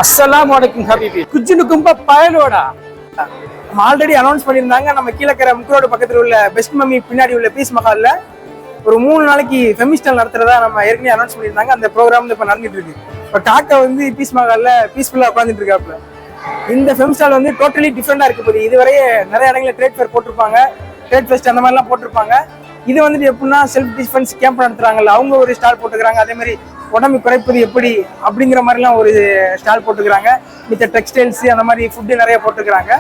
அஸ்ஸலாமு அலைக்கும் ஹபீபி. குஜினு கும்ப பயலோடா. Already announce பண்ணியிருந்தாங்க. நம்ம கீழக்கரை முக்கரோடு பக்கத்தில் உள்ள பெஸ்ட் மம்மி பின்னாடி உள்ள பீஸ் மஹால்ல ஒரு 3 நாளைக்கு ஃபெமிஸ்டல் நடத்துறதா நம்ம ஏற்கனவே அனௌன்ஸ் பண்ணியிருந்தாங்க. அந்த ப்ரோக்ராம் இப்போ நடந்துட்டு இருக்கு. இப்போ காக்கா வந்து பீஸ் மஹால்ல பீஸ்ஃபுல்லா உட்காந்துட்டு இருக்காப்புல. இந்த ஃபெமிஸ்டால் வந்து டோட்டலி டிஃப்ரெண்டா இருக்கு போது. இதுவரையே நிறைய இடங்களில் ட்ரேட் ஃபேர் போட்டிருப்பாங்க, ட்ரேட் ஃபெஸ்ட் அந்த மாதிரிலாம் போட்டிருப்பாங்க. இது வந்துட்டு எப்படின்னா செல்ஃப் டிஃபென்ஸ் கேம்ப் நடத்துறாங்கல்ல, அவங்க ஒரு ஸ்டால் போட்டுக்கிறாங்க. அதே மாதிரி உடம்பு குறைப்பது எப்படி அப்படிங்கிற மாதிரிலாம் ஒரு ஸ்டால் போட்டுக்கிறாங்க. மித்த டெக்ஸ்டைல்ஸ் அந்த மாதிரி ஃபுட்டு நிறைய போட்டுக்கிறாங்க.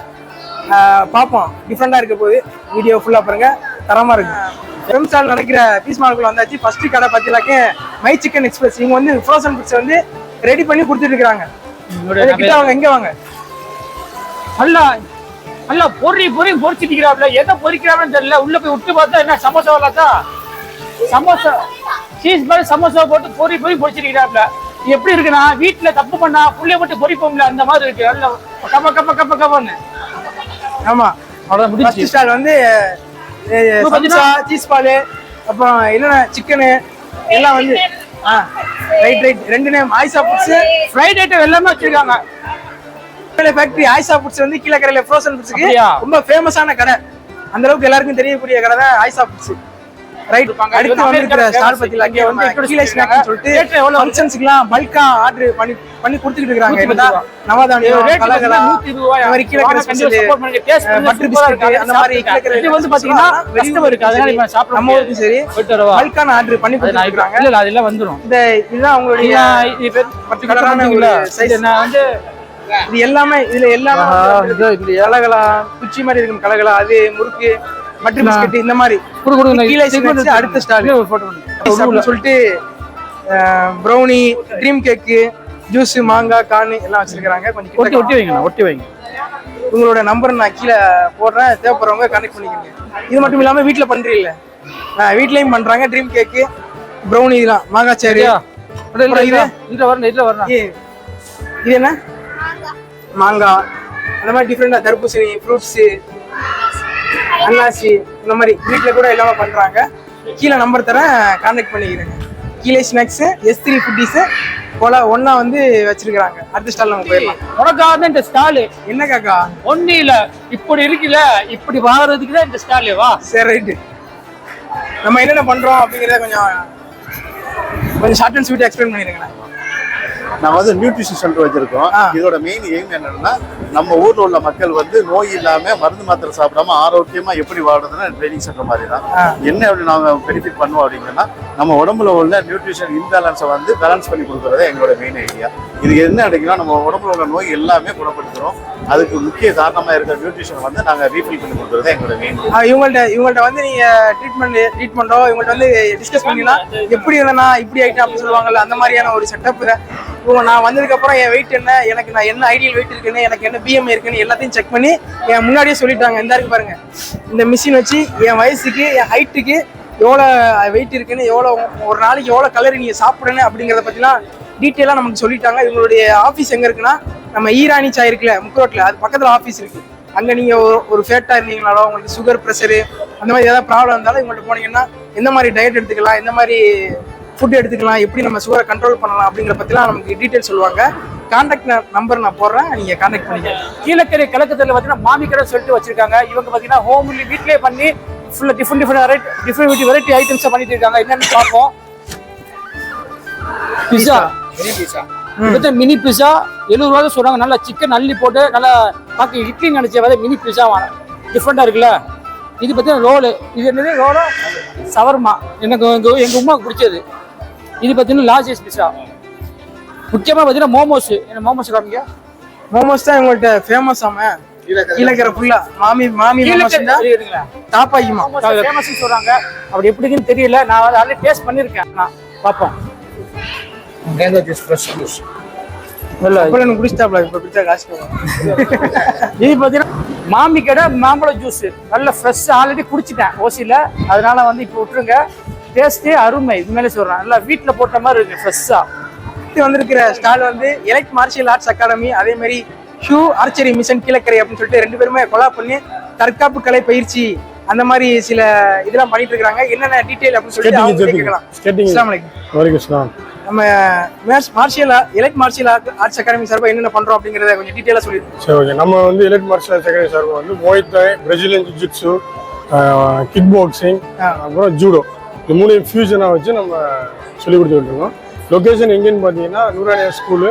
பார்ப்போம், டிஃப்ரெண்டா இருக்க போது. வீடியோ ஃபுல்லா பாருங்க, தரமா இருக்கு. ஃபெம் ஸ்டால் நடக்கிற பீஸ் மாலுக்குள்ள வந்தாச்சு. ஃபர்ஸ்ட் கடை பார்த்தீங்கன்னாக்க மை சிக்கன் எக்ஸ்பிரஸ். இவங்க வந்து ஃப்ரோசன் ஃபுட்ஸ் வந்து ரெடி பண்ணி கொடுத்துட்டு இருக்காங்க. கிட்ட வாங்க, எங்க வாங்க. நல்லா பொரிச்சிட்டிருக்கிறாப்ல. எதை பொரிக்கிறாப்லன்னு தெரியல. உள்ள போய் விட்டு பார்த்தா என்ன சமோசா வரலாத்தா? சமோசா சீஸ் மாதிரி சமோசா போட்டு பொரிச்சிருக்கிறாப்ல. எப்படி இருக்குன்னா வீட்டுல தப்பு பண்ணா புள்ளைய மட்டும் பொரிப்போம்ல, அந்த மாதிரி இருக்கு. நல்லா கப்ப கப்ப கப்ப கப்பன்னு. ஆமா, அவ்வளவுதான் முடிஞ்சு. ஸ்டால் வந்து சீஸ் பால், அப்புறம் என்னென்ன சிக்கனு எல்லாம் வந்து right 2 name Ayesha foods fried item எல்லாமே வச்சிருக்காங்க. ஃபேக்டரி ஆயிஷா ஃபுட்ஸ் வந்து கீழக்கரையில ஃப்ரோசன் ஃபுட்ஸ்க்கு ரொம்ப ஃபேமஸான கடை. அந்த அளவுக்கு எல்லாருக்கும் தெரியக்கூடிய கடை தான் ஆயிஷா ஃபுட்ஸ். ரைட், அடுத்து வந்திருக்கிற ஸ்டால் பத்தில அங்கே வந்து கீழே ஸ்நாக்ஸ் சொல்லிட்டு ஃபங்க்ஷன்ஸ்க்குலாம் பல்கா ஆர்டர் பண்ணி கொடுத்துட்டு இருக்காங்க. என்னதான் நவாதானியம், கலகலா, இந்த மாதிரி கீழக்கரை ஸ்பெஷல் பட்டர் பிஸ்கட், அந்த மாதிரி கீழக்கரை இது வந்து பாத்தீங்கன்னா வெஸ்ட் இருக்கு. அதனால இப்ப சாப்பிட நம்ம ஊருக்கு சரி பல்கான ஆர்டர் பண்ணி கொடுத்துட்டு இருக்காங்க. இல்ல அதெல்லாம் வந்துரும். இதுதான் அவங்களுடைய பர்టిక్యులரான ஒரு சைஸ். நான் வந்து இது எல்லாமே இதுல எல்லாமே கலகலா, குச்சி மாதிரி இருக்கும் கலகலா, அது முறுக்கு, பட்டர் பிஸ்கட், இந்த மாதிரி அடுத்த ஸ்டால் சொல்லிட்டு ப்ரௌனி, ட்ரீம் கேக்கு, ஜூஸ், மாங்காய், கார்னு எல்லாம் வச்சிருக்காங்க. கொஞ்சம் ஒட்டி வைங்க. உங்களோட நம்பர் நான் கீழே போடுறேன், தேவைப்படுறவங்க கனெக்ட் பண்ணிக்கோங்க. இது மட்டும் இல்லாம வீட்டுல பண்றீங்கல்ல, வீட்லயும் பண்றாங்க. ட்ரீம் கேக்கு, ப்ரௌனி, இதெல்லாம் மாங்காய் சேரு. இது என்ன மாங்காய், அந்த மாதிரி டிஃப்ரெண்டா தர்பூசணி, ஃப்ரூட்ஸ், அன்னாசி, இந்த மாதிரி வீட்டுல கூட எல்லாமே பண்றாங்க. கீழே நம்பர் தரேன், கான்டாக்ட் பண்ணிக்கிறேங்க. கீழே ஸ்நாக்ஸ் S3 ஃபுட்டீஸ் போல ஒன்னா வந்து வச்சிருக்காங்க. அடுத்த ஸ்டால் நம்ம போயிடலாம். உனக்காக இந்த ஸ்டால் என்ன காக்கா? ஒன்னும் இல்ல, இப்படி இருக்குல்ல, இப்படி வாங்குறதுக்கு தான் இந்த ஸ்டால். வா சரி, ரைட்டு. நம்ம என்னென்ன பண்றோம் அப்படிங்கிறத கொஞ்சம் ஷார்ட் அண்ட் ஸ்வீட் எக்ஸ்பிளைன் பண்ணிருக்கேன். நம்ம வந்து நியூட்ரிஷன் சென்டர் வச்சிருக்கோம். இதோட மெயின் எய்ம் என்னன்னா, நம்ம ஊர்ல உள்ள மக்கள் வந்து நோய் இல்லாம மருந்து மாத்திரை சாப்பிடாம ஆரோக்கியமா எப்படி வாழ்றதுன்னா ட்ரைனிங் சென்டர் மாதிரி தான். என்ன அப்படி நாங்க பெனிஃபிட் பண்ணுவோம் அப்படிங்கன்னா, நம்ம உடம்புல உள்ள நியூட்ரிஷன் இம்பேலன்ஸை வந்து பேலன்ஸ் பண்ணி கொடுக்கறதே எங்களோட மெயின் ஐடியா. இது என்ன அப்படின்னா, நம்ம உடம்புல உள்ள நோய் எல்லாமே குணப்படுத்துறோம். அதுக்கு முக்கிய காரணமா இருக்கிற நியூட்ரிஷன் வந்து நாங்க ரீஃபில் பண்ணி கொடுக்கறதே எங்களோட மெயின். இவங்கள்ட்ட வந்து நீங்க ட்ரீட்மெண்டோ இவங்கள்ட்ட வந்து டிஸ்கஸ் பண்ணிக்கலாம். எப்படி இருந்தா இப்படி ஆயிட்டா அப்படின்னு சொல்லுவாங்கல்ல, அந்த மாதிரியான ஒரு செட்டப். இவங்க நான் வந்ததுக்கு அப்புறம் என் வெயிட் என்ன, நான் என்ன ஐடியல் வெயிட் இருக்குன்னு, எனக்கு என்ன BMI இருக்குன்னு எல்லாத்தையும் செக் பண்ணி என் முன்னாடியே சொல்லிட்டாங்க. இந்த இருக்கு பாருங்க, இந்த மிஷின் வச்சு என் வயசுக்கு, என் ஹைட்டுக்கு எவ்வளோ வெயிட் இருக்குன்னு, ஒரு நாளைக்கு எவ்வளோ கலரி நீங்க சாப்பிடணும் அப்படிங்கிறத பத்திலாம் டீட்டெயிலாக நமக்கு சொல்லிட்டாங்க. இவங்களுடைய ஆஃபீஸ் எங்க இருக்குன்னா, நம்ம ஈரானி சாய் இருக்குல்ல முக்கரோட்ல, அது பக்கத்துல ஆஃபீஸ் இருக்கு. அங்க நீங்க ஒரு ஃபேட்டா இருந்தீங்கனாலோ, உங்களுக்கு சுகர், ப்ரெஷரு, அந்த மாதிரி ஏதாவது ப்ராப்ளம் இருந்தாலும் இவங்கள்ட்ட போனீங்கன்னா எந்த மாதிரி டயட் எடுத்துக்கலாம், எந்த மாதிரி ஃபுட் எடுத்துக்கலாம், எப்படி நம்ம சுகரை கண்ட்ரோல் பண்ணலாம் அப்படிங்கிற பத்திலாம் நமக்கு டீட்டெயில் சொல்லுவாங்க. கான்டாக்ட் நம்பர் நான் போடுறேன், நீங்க கான்டாக்ட் பண்ணிக்கலாம். கீழக்கரை கலக்கத்துல பாத்தீங்கன்னா மாமி கடை சொல்லிட்டு வச்சிருக்காங்க. இவங்க பாத்தீங்கன்னா ஹோம்லி வீட்லயே பண்ணி ஃபுல்லா டிஃப்ரெண்ட் வெரைட்டி ஐட்டம்ஸ் பண்ணிட்டு இருக்காங்க. என்னன்னு பார்ப்போம். பிஸா, மினி பிஸா 70 ரூபாய் சொல்றாங்க. நல்லா சிக்கன் அள்ளி போட்டு நல்லா பார்க்க இட்லி நினைச்ச மினி பிஸா டிஃப்ரெண்டா இருக்குல்ல. இது பார்த்தீங்கன்னா ரோலு. இது என்னது ரோலா? சவர்மா. எனக்கு எங்க உமாவுக்கு பிடிச்சது. இது பார்த்தீங்கன்னா லார்ஜ் பிஸா. முக்கியமாக பார்த்தீங்கன்னா மோமோஸ். என்ன மோமோஸ் காமிங்க. மோமோஸ் தான் இவங்கள்ட்ட ஃபேமஸ். ஆமா, கீழக்கரை ஃபுல்லா மாமி மோமோஸ் தான் டாப் ஆகிமா ஃபேமஸ் சொல்றாங்க. அப்படி எப்படின்னு தெரியல, நான் ஆல்ரெடி டேஸ்ட் பண்ணியிருக்கேன். நான் பார்ப்போம். இது பாத்தீங்கன்னா மாமி கடை மாம்பழம் ஜூஸ் நல்ல ஃப்ரெஷ். ஆல்ரெடி குடிச்சிட்டேன் ஓசியில, அதனால வந்து இப்போ விட்டுருங்க. டேஸ்டே அருமை. இது மேலே சொல்றேன், நல்லா வீட்டுல போட்ட மாதிரி இருக்கு ஃப்ரெஷ்ஷா. வந்திருக்கிற ஸ்டால் வந்து எலைட் மார்ஷியல் ஆர்ட்ஸ் அகாடமி, அதே மாதிரி ஷூ ஆர்ச்சரி மிஷன் கீழக்கரை அப்படின்னு சொல்லிட்டு 2 பேருமே கொலா பண்ணி தற்காப்பு கலை பயிற்சி, அந்த மாதிரி சில இதெல்லாம் பண்ணிட்டு இருக்காங்க. என்னென்ன டீடைல் அப்படின்னு சொல்லிட்டு அவங்க கேட்கலாம். அஸ்ஸலாமு அலைக்கும். வலைக்கும் சலாம். நம்ம எலைட் மார்ஷியல் ஆர்ட்ஸ் அகாடமி சார்பா என்னென்ன பண்றோம் அப்படிங்கறத கொஞ்சம் டீடைலா சொல்லிருக்கோம். சரி, ஓகே. நம்ம வந்து எலைட் மார்ஷியல் ஆர்ட்ஸ் அகாடமி சார்பா வந்து முவாய் தாய், பிரேசிலியன் ஜிட்ஜிட்சு, கிக் பாக்ஸிங், அப்புறம் ஜூடோ இந்த 3 ஃபியூஷனா வச்சு நம்ம சொல்லி கொடுத்துட்டு இருக்கோம். லொகேஷன் எங்கன்னு பார்த்தீங்கன்னா Nooraniya school,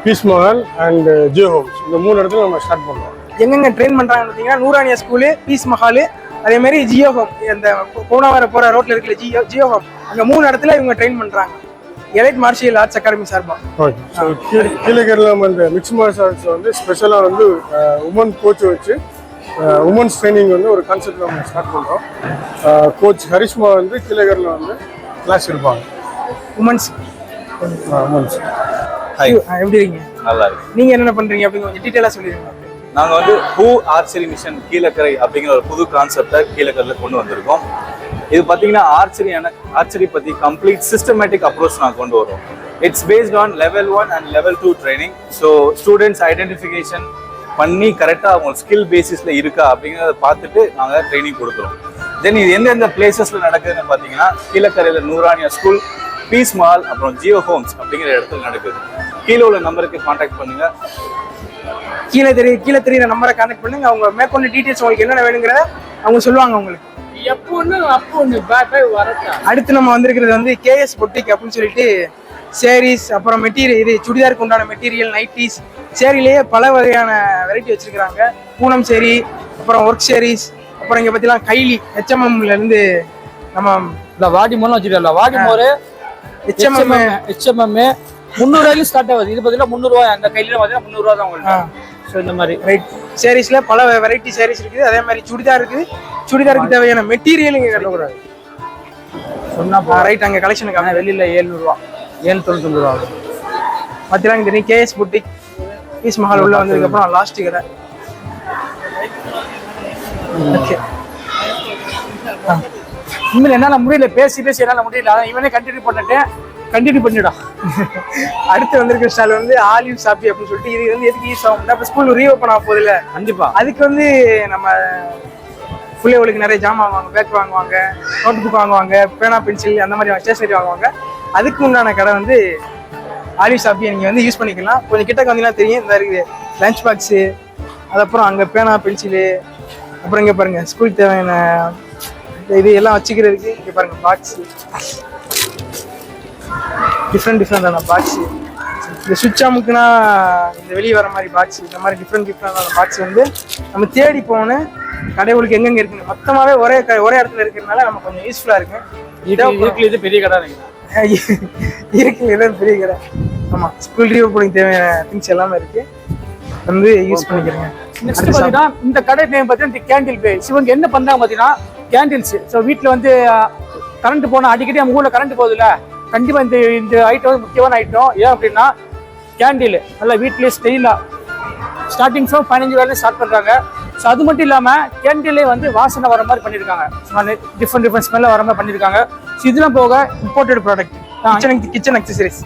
Peace Mahal and Jio Homes, இந்த 3 இடத்துல நம்ம ஸ்டார்ட் பண்ணுறோம். எங்கெங்க ட்ரெயின் பண்றாங்கன்னு பார்த்தீங்கன்னா நூரானியா ஸ்கூலு, பீஸ் மஹால், அதே மாதிரி ஜியோ ஹோம், இந்த போனாவர போற ரோட்ல இருக்கிற ஜியோ ஹோம், அங்க 3 இடத்துல இவங்க ட்ரெயின் பண்றாங்க எலைட் மார்ஷியல் ஆர்ட்ஸ் அகாடமி சார்பா. ஓகே. ஸோ கீழக்கரையில் நம்ம இந்த மிக்ஸ் மார்ஷியல் ஆர்ட்ஸ் வந்து ஸ்பெஷலாக வந்து உமன் கோச் வச்சு உமன்ஸ் ட்ரைனிங் வந்து ஒரு கான்செப்ட் நம்ம ஸ்டார்ட் பண்ணுறோம். கோச் ஹரிஷ்மா வந்து கீழக்கரையில் வந்து கிளாஸ் எடுப்பாங்க. உமன்ஸ் எப்படி இருக்கீங்க? நல்லா இருக்கு. நீங்க என்னென்ன பண்றீங்க அப்படின்னு கொஞ்சம் டீடைலா சொல்லிடுங்க. நாங்க வந்து ஹூ ஆர்ச்சரி மிஷன் கீழக்கரை அப்படிங்கிற ஒரு புது கான்செப்டை கீழக்கரையில கொண்டு வந்திருக்கோம். இது பார்த்தீங்கன்னா ஆர்ச்சரி பத்தி கம்ப்ளீட் சிஸ்டமேட்டிக் அப்ரோச் நான் கொண்டு வரோம். It's based on level 1 and level 2 training. So students identification பண்ணி கரெக்டாக அவங்க ஸ்கில் பேசிஸ்ல இருக்கா அப்படிங்கிறத பார்த்துட்டு நாங்கள் ட்ரைனிங் கொடுக்குறோம். தென் இது எந்தெந்த பிளேசஸ்ல நடக்குதுன்னு பார்த்தீங்கன்னா கீழக்கரையில் நூரானியா ஸ்கூல், பீஸ் மால், அப்புறம் ஜியோ ஹோம்ஸ் அப்படிங்கிற இடத்துல நடக்குது. கீழே உள்ள நம்பருக்கு கான்டாக்ட் பண்ணுங்க. கீழே தெரியுற நம்பரை கான்டாக்ட் பண்ணுங்க. அவங்க மேற்கொண்டு டீடைல்ஸ் உங்களுக்கு என்னென்ன வேணுங்கிறத அவங்க சொல்லுவாங்க உங்களுக்கு. அடுத்து நம்ம வந்திருக்கிறது வந்து கேஎஸ் பொட்டிக் அப்படின்னு சொல்லிட்டு சேரீஸ், அப்புறம் மெட்டீரியல், இது சுடிதாருக்கு உண்டான மெட்டீரியல், நைட்டிஸ், சேரீலேயே பல வகையான வெரைட்டி வச்சிருக்கிறாங்க. பூனம் சேரீ, அப்புறம் ஒர்க் சேரீஸ், அப்புறம் இங்கே பார்த்தீங்கன்னா கைலி HMMல இருந்து நம்ம இந்த வாடி மோலாம் வச்சிருக்கோம். வாடி மோர் HMM 300 ரூபாயில ஸ்டார்ட் ஆகுது. இது பார்த்தீங்கன்னா 300 ரூபாய். அந்த கையில பார்த்தீங்கன்னா 300 ரூபா தான் உங்களுக்கு. ஸோ இந்த மாதிரி ரைட் சேரீஸ்ல பல வெரைட்டி சேரீஸ் இருக்குது. அதே மாதிரி சுடிதார் இருக்குது. சுடிதாருக்கு தேவையான மெட்டீரியல் இங்கே கட்டக்கூடாது சொன்னா ரைட். அங்கே கலெக்ஷனுக்காக வெளியில 700 ரூபா, 799 ரூபா பார்த்தீங்கன்னா இங்கே தெரியும். கேஎஸ் புட்டிக், பீஸ் மஹால் உள்ள வந்ததுக்கு அப்புறம் லாஸ்ட் கடை. ஓகே. இனிமேல் என்னால் முடியல, பேசி என்னால் முடியல. அதான் இவனே கண்டினியூ பண்ணிடா. அடுத்து வந்திருக்க ஸ்டால் வந்து ஆலிவ் சாப்பி அப்படின்னு சொல்லிட்டு, இது வந்து எதுக்கு யூஸ் ஆகும்? இப்போ ஸ்கூல் ரீஓப்பன் ஆக போகுது இல்லை? கண்டிப்பா. அதுக்கு வந்து நம்ம பிள்ளைகளுக்கு நிறைய ஜாமான் வாங்குவாங்க, பேக் வாங்குவாங்க, நோட் புக் வாங்குவாங்க, பேனா பென்சில் அந்த மாதிரி ஸ்டேஷனரி வாங்குவாங்க. அதுக்கு உண்டான கடை வந்து ஆலிவ் சாப்பியை நீங்கள் வந்து யூஸ் பண்ணிக்கலாம். கொஞ்சம் கிட்டக்க வந்தீங்கன்னா தெரியும். இந்த இருக்குது லஞ்ச் பாக்ஸு, அதுக்கப்புறம் அங்கே பேனா பென்சிலு, அப்புறம் இங்கே பாருங்கள் ஸ்கூல் தேவையான இது எல்லாம் வச்சுக்கிறதுக்கு. இங்கே பாருங்கள் பாக்ஸு, டிஃப்ரெண்டான பாக்ஸு. இந்த சுவிட்ச் அமுக்குனா இந்த வெளியே வர மாதிரி பாக்ஸ், இந்த மாதிரி டிஃப்ரெண்டான பாக்ஸ் வந்து நம்ம தேடி போகணும். கடைகளுக்கு எங்கெங்க இருக்குன்னு மொத்தமாகவே ஒரே இடத்துல இருக்கிறதுனால நம்ம கொஞ்சம் யூஸ்ஃபுல்லாக இருக்கு. இது பெரிய கடை இருக்கு, பெரிய கடை. ஆமாம், ஸ்கூல் ரீஓப்பனிங் தேவையான திங்ஸ் எல்லாமே இருக்கு, வந்து யூஸ் பண்ணிக்கிறேங்க. நெக்ஸ்ட் பார்த்தீங்கன்னா இந்த கடை நேம் பார்த்தீங்கன்னா கேண்டில் பேஸ். இவங்க என்ன பண்ணுறாங்க பார்த்தீங்கன்னா கேண்டில்ஸ். ஸோ வீட்டில் வந்து கரண்ட் போனால் அடிக்கடி நம்ம ஊரில் கரண்ட் போகுதுல்ல, கண்டிப்பாக இந்த ஐட்டம் வந்து முக்கியமான ஐட்டம். ஏன் அப்படின்னா கேண்டில் நல்லா வீட்லேயே ஸ்டைலாக ஸ்டார்டிங் ஃப்ரம் 15 ஸ்டார்ட் பண்ணுறாங்க. ஸோ அது மட்டும் இல்லாமல் கேண்டிலே வந்து வாசனை வர மாதிரி பண்ணியிருக்காங்க. டிஃப்ரெண்ட் ஸ்மெல்ல வர மாதிரி பண்ணியிருக்காங்க. ஸோ இதெல்லாம் போக imported product, kitchen accessories.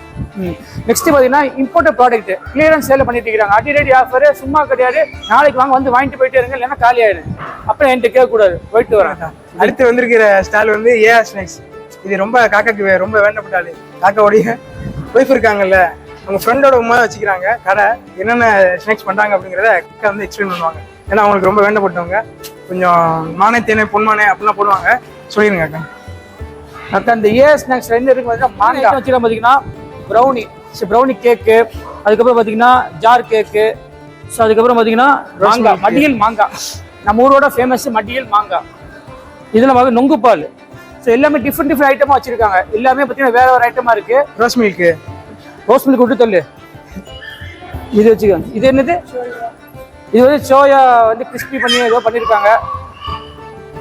Next பார்த்தீங்கன்னா இம்போர்ட்டட் ப்ராடக்ட் கிளியரன்ஸ் சேல் பண்ணிட்டு இருக்காங்க. அடிரடி ஆஃபர் சும்மா கிடையாது. நாளைக்கு வாங்க வந்து வாங்கிட்டு போயிட்டே இருங்க, இல்லைன்னா காலி ஆயிடும். அப்புறம் என்கிட்ட கேட்கக்கூடாது, போயிட்டு வரேன். அடுத்து வந்திருக்கிற ஸ்டால் வந்து ஏஆர் ஸ்நாக்ஸ். இது ரொம்ப காக்காக்கு ரொம்ப வேண்டப்பட்டாலும் காக்காவுடைய ஒய்ஃப் இருக்காங்கல்ல, அவங்க ஃப்ரெண்டோட உமா வச்சுக்கிறாங்க கடை. என்னென்ன ஸ்நாக்ஸ் பண்ணுறாங்க அப்படிங்கிறத அக்கா வந்து எக்ஸ்பிளைன் பண்ணுவாங்க. ஏன்னா அவங்களுக்கு ரொம்ப வேண்டப்பட்டவங்க. கொஞ்சம் மானே தேனே பொன்மானே அப்படிலாம் போடுவாங்க. சொல்லிடுங்க அக்கா. அக்கா இந்த ஏஆர் ஸ்நாக்ஸ் ரெண்டு இருக்கு பார்த்தீங்கன்னா மாங்காய் வச்சுக்கலாம். பார்த்தீங்கன்னா ப்ரௌனி கேக்கு, அதுக்கப்புறம் பார்த்தீங்கன்னா ஜார் கேக்கு. ஸோ அதுக்கப்புறம் பார்த்தீங்கன்னா மாங்காய், மடியல் மாங்காய். நம்ம ஊரோட ஃபேமஸ் மடியல் மாங்காய். இதில் வந்து நொங்கு பால். ஸோ எல்லாமே டிஃப்ரெண்ட் ஐட்டமாக வச்சிருக்காங்க. எல்லாமே பார்த்தீங்கன்னா வேற ஒரு ஐட்டமாக இருக்கு. ரோஸ் மில்க் விட்டு தள்ளு. இது வச்சுக்கோங்க. இது என்னது? இது வந்து சோயா வந்து கிறிஸ்பி பண்ணி ஏதோ பண்ணியிருக்காங்க,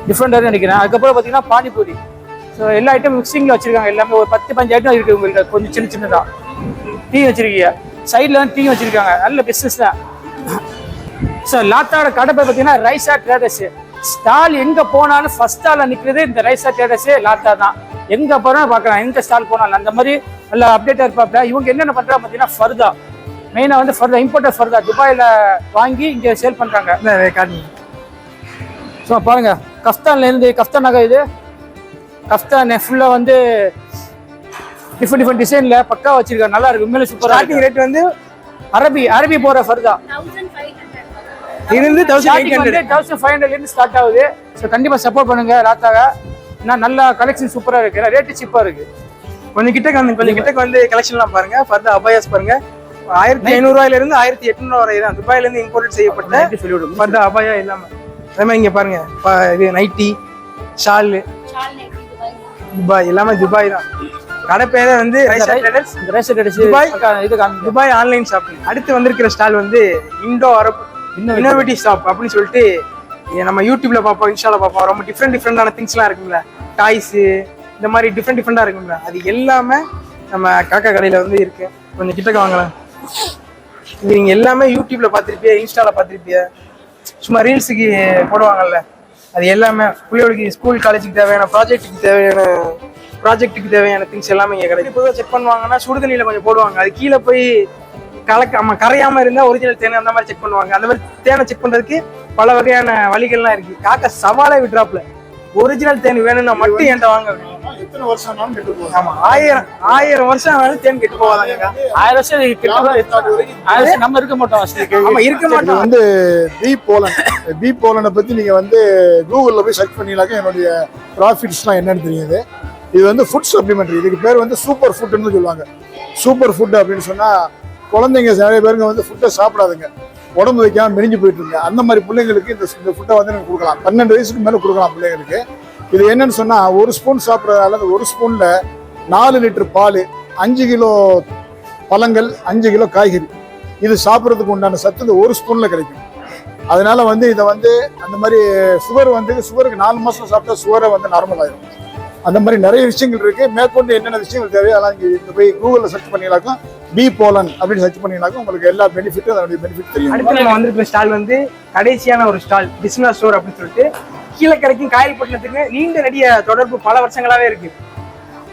டிஃப்ரெண்டாக நினைக்கிறேன். அதுக்கப்புறம் பார்த்தீங்கன்னா பானிபூரி. ஸோ எல்லா ஐட்டம் மிக்சிங்கில் வச்சிருக்காங்க. எல்லாமே ஒரு 10-15 ஐட்டம் இருக்குது உங்கள்கிட்ட. கொஞ்சம் சின்னதாக டீ வச்சிருக்கீங்க, சைடில் வந்து டீ வச்சிருக்காங்க. நல்ல பிஸ்னஸ் தான். ஸோ லாத்தாவோட கடை பார்த்தீங்கன்னா ரைஸா ட்ரேடர்ஸ். ஸ்டால் எங்கே போனாலும் ஃபர்ஸ்ட் ஸ்டாலில் நிற்கிறது இந்த ரைஸா ட்ரேடர்ஸு லாத்தா தான். எங்கே போனாலும் பார்க்கலாம், எந்த ஸ்டால் போனாலும் அந்த மாதிரி நல்லா அப்டேட்டாக இருப்பாப்ல. இவங்க என்னென்ன பண்ணுறாங்க பார்த்தீங்கன்னா ஃபர்தா, மெயினாக வந்து ஃபர்தா, இம்போர்ட்டட் ஃபர்தா துபாயில் வாங்கி இங்கே சேல் பண்ணுறாங்க. ஸோ பாருங்கள், கஃப்தான்லேருந்து கஃப்தான் நகை இது கஃப்தான் ஃபுல்லாக வந்து டிஃப்ரெண்ட் டிசைனில் பக்கா வச்சிருக்காங்க. நல்லா இருக்கு, உண்மையிலே சூப்பராக. ஸ்டார்டிங் ரேட் வந்து அரபி போகிற ஃபர்தா இருந்து 1500 1500 ஸ்டார்ட் ஆகுது. ஸோ கண்டிப்பாக சப்போர்ட் பண்ணுங்க ராத்தாவை. நான் நல்ல கலெக்ஷன் சூப்பராக இருக்கு, ரேட்டு சீப்பாக இருக்கு. கொஞ்சம் கிட்டக்கு வந்து கலெக்ஷன்லாம் பாருங்க. ஃபர்தா அபாயாஸ் பாருங்க. 1500 ரூபாயில இருந்து 1800 வரை தான் துபாயில இருந்து இம்போர்ட் செய்யப்பட்ட சொல்லிவிடும் ஃபர்தா அபாயா இல்லாம. அதே மாதிரி இங்க பாருங்க, இது நைட்டி, ஷால், துபாய் எல்லாமே துபாய் தான். கடை பேரே வந்து துபாய் ஆன்லைன் ஷாப்பிங். அடுத்து வந்திருக்கிற ஸ்டால் வந்து இண்டோ அரப் இன்னோவேட்டிவ் ஷாப் அப்படின்னு சொல்லிட்டு நம்ம யூடியூப்ல பார்ப்போம், இன்ஸ்டால பார்ப்போம். ரொம்ப டிஃப்ரெண்டான திங்ஸ்லாம் இருக்குங்களா, டாய்ஸ் இந்த மாதிரி டிஃப்ரெண்டா இருக்குங்களா, அது எல்லாமே நம்ம காக்கா கடையில வந்து இருக்கு. கொஞ்சம் கிட்டக்க வாங்கலாம். இது நீங்க எல்லாமே யூடியூப்ல பார்த்திருப்பிய, இன்ஸ்டால பார்த்திருப்பிய, சும்மா ரீல்ஸுக்கு போடுவாங்கல்ல, அது எல்லாமே பிள்ளைகளுக்கு ஸ்கூல் காலேஜுக்கு தேவையான ப்ராஜெக்ட்டுக்கு தேவையான திங்ஸ் எல்லாமே இங்கே கிடைக்கும். பொதுவாக செக் பண்ணுவாங்கன்னா சுடுதண்ணியில் கொஞ்சம் போடுவாங்க, அது கீழே போய் கரையாம இருந்தால் ஒரிஜினல் தேனை அந்த மாதிரி செக் பண்ணுவாங்க. அந்த மாதிரி தேனை செக் பண்ணுறதுக்கு பல வகையான வழிகள்லாம் இருக்கு. காக்கா சவாலை விட்றாப்புல ஒரிஜினல் தேன் வேணும்னா மட்டும் என்கிட்ட வாங்க. எத்தனை வருஷம் ஆனாலும் கெட்டு போகும். ஆமா, 1000 வருஷம் ஆனாலும் தேன் கெட்டு போவாதாங்க. 1000 வருஷம் நம்ம இருக்க மாட்டோம். ஆமா, இருக்க மாட்டோம். வந்து பீ போலனை பத்தி நீங்க வந்து கூகுள்ல போய் சர்ச் பண்ணிங்களாக்க என்னுடைய ப்ராஃபிட்ஸ்லாம் என்னன்னு தெரியுது. இது வந்து ஃபுட் சப்ளிமெண்ட்ரி. இதுக்கு பேர் வந்து சூப்பர் ஃபுட்னு சொல்லுவாங்க. சூப்பர் ஃபுட் அப்படின்னு சொன்னா குழந்தைங்க நிறைய பேருங்க வந்து ஃபுட்டை சாப்பிடாதுங்க, உடம்பு வைக்காம மெலிஞ்சு போயிட்டு இருங்க. அந்த மாதிரி பிள்ளைங்களுக்கு இந்த ஃபுட்டை வந்து நீங்கள் கொடுக்கலாம். 12 வயசுக்கு மேலே கொடுக்கலாம் பிள்ளைங்களுக்கு. இது என்னன்னு சொன்னா, ஒரு ஸ்பூன் சாப்பிட்றதால அந்த ஒரு ஸ்பூன்ல 4 லிட்டர் பால், 5 கிலோ பழங்கள், 5 கிலோ காய்கறி, இது சாப்பிட்றதுக்கு உண்டான சத்து இந்த ஒரு ஸ்பூன்ல கிடைக்கும். அதனால வந்து இதை வந்து அந்த மாதிரி சுகருக்கு 4 மாசம் சாப்பிட்டா சுகரை வந்து நார்மல் ஆயிடும். அந்த மாதிரி நிறைய விஷயங்கள் இருக்கு. மேற்கொண்டு என்னென்ன விஷயங்கள் தேவையோ அதெல்லாம் இங்க போய் கூகுள்ல சர்ச் பண்ணிங்களாக்கும் பீ போலன் அப்படின்னு சர்ச் பண்ணிங்களாக்கும் உங்களுக்கு எல்லா பெனிஃபிட்டும் அதனுடைய பெனிஃபிட் தெரியும். அடுத்து நம்ம வந்திருக்கிற ஸ்டால் வந்து கடைசியான ஒரு ஸ்டால், பிஸ்மில்லா ஸ்டோர் அப்படின்னு சொல்லிட்டு கீழக்கரைக்கும் காயல்பட்டினத்துக்கு நீண்ட நெடிய தொடர்பு பல வருஷங்களாவே இருக்கு.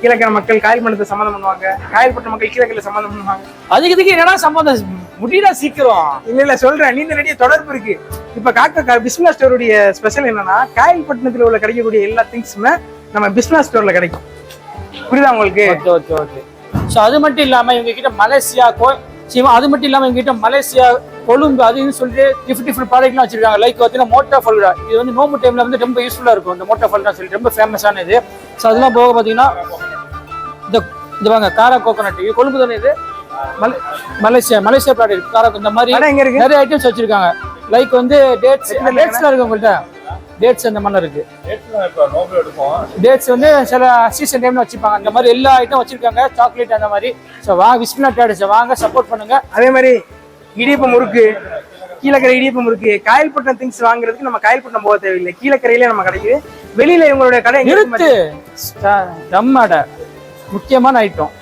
கீழக்கரை மக்கள் காயல்பட்டினத்தை சம்மந்தம் பண்ணுவாங்க, காயல்பட்டின மக்கள் கீழக்கரையில சம்மந்தம் பண்ணுவாங்க. அதுக்கு என்னடா சம்பந்தம், முடியல சீக்கிரம். இல்ல சொல்றேன், நீண்ட நெடிய தொடர்பு இருக்கு. இப்ப காக்கா பிஸ்மில்லா ஸ்டோருடைய ஸ்பெஷல் என்னன்னா, காயல்பட்டினத்துல உள்ள கிடைக்கக்கூடிய எல்லா திங்ஸுமே நம்ம பிஸ்மில்லா ஸ்டோர்ல கிடைக்கும். புரியுதா உங்களுக்கு? ஓகே. ஸோ அது மட்டும் இல்லாமல் இவங்க கிட்ட மலேசியா அது மட்டும் இல்லாமல் எங்ககிட்ட மலேசியா, கொழும்பு அதுன்னு சொல்லிட்டு டிஃப்ரெண்ட் ப்ராடக்ட்லாம் வச்சிருக்காங்க. லைக் பார்த்தீங்கன்னா மோட்டா ஃபல்டா, இது வந்து நோம்பு டைம்ல வந்து ரொம்ப யூஸ்ஃபுல்லாக இருக்கும். இந்த மோட்டா ஃபல்டா சொல்லிட்டு ரொம்ப ஃபேமஸான இது. ஸோ அதெல்லாம் போக பார்த்தீங்கன்னா இந்த வாங்க காரா கோகோனட், இது கொழும்பு தானே, இது மலேசியா ப்ராடக்ட் காரா. இந்த மாதிரி நிறைய ஐட்டம்ஸ் வச்சிருக்காங்க. லைக் வந்து டேட்ஸ்லாம் இருக்கு உங்கள்கிட்ட, டேட்ஸ் அந்த மாதிரி இருக்கு. டேட்ஸ் வந்து சில சீசன் டைம்ல வச்சிருப்பாங்க. அந்த மாதிரி எல்லா ஐட்டம் வச்சிருக்காங்க, சாக்லேட் அந்த மாதிரி. ஸோ வாங்க பிஸ்மில்லா ட்ரேடர்ஸ் வாங்க, சப்போர்ட் பண்ணுங்க. அதே மாதிரி இடியப்பம் முறுக்கு, கீழக்கரை இடியப்பம் முறுக்கு, காயல்பட்டினம் திங்ஸ் வாங்குறதுக்கு நம்ம காயல்பட்டினம் போக தேவையில்லை, கீழக்கரையிலே நம்ம கிடைக்குது. வெளியில இவங்களுடைய கடை நிறுத்து, முக்கியமான ஐட்டம்.